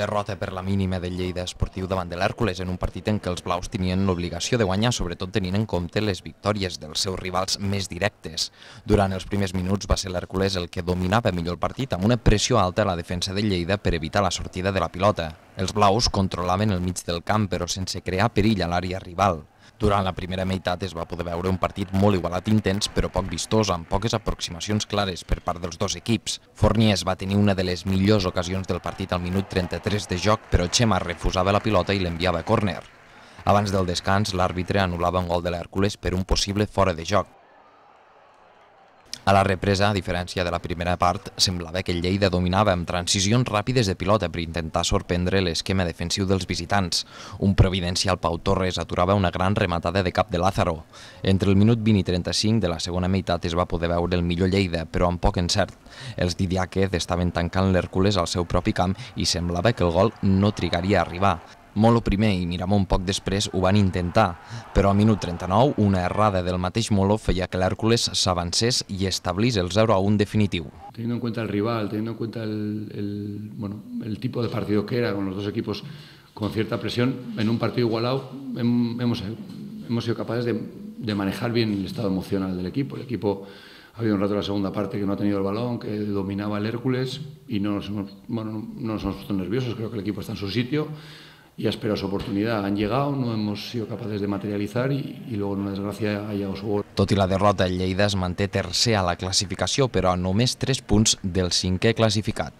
Derrota per la mínima del Lleida Esportiu davant de l'Hèrcules en un partit en què els blaus tenien l'obligació de guanyar, sobretot tenint en compte les victòries dels seus rivals més directes. Durant els primers minuts va ser l'Hèrcules el que dominava millor el partit, amb una pressió alta a la defensa del Lleida per evitar la sortida de la pilota. Els blaus controlaven el mig del camp, però sense crear perill a l'àrea rival. Durant la primera meitat es va poder veure un partit molt igualat i intens, però poc vistós, amb poques aproximacions clares per part dels dos equips. Fornies va tenir una de les millors ocasions del partit al minut 33 de joc, però Chema refusava la pilota i l'enviava a córner. Abans del descans, l'àrbitre anul·lava un gol de l'Hèrcules per un possible fora de joc. A la represa, a diferència de la primera part, semblava que el Lleida dominava amb transicions ràpides de pilota per intentar sorprendre l'esquema defensiu dels visitants. Un providencial Pau Torres aturava una gran rematada de cap de Lázaro. Entre el minut 20 i 35 de la segona meitat es va poder veure el millor Lleida, però amb poc encert. Els Didiáquez estaven tancant l'Hèrcules al seu propi camp i semblava que el gol no trigaria a arribar. Molo primer i Miramón poc després ho van intentar, però al minut 39 una errada del mateix Molo feia que l'Hèrcules s'avancés i establís el 0-1 definitiu. Teniendo en cuenta el rival, teniendo en cuenta el tipo de partido que era, con los dos equipos con cierta presión, en un partido igualado hemos sido capaces de manejar bien el estado emocional del equipo. El equipo ha habido un rato en la segunda parte que no ha tenido el balón, que dominaba el Hèrcules y no nos hemos puesto nerviosos, creo que el equipo está en su sitio. Y ha esperado su oportunidad. Han llegado, no hemos sido capaces de materializar y luego, en una desgracia, ha llegado su gol. Tot i la derrota, el Lleida es manté tercer a la classificació, però a només 3 punts del 5è classificat.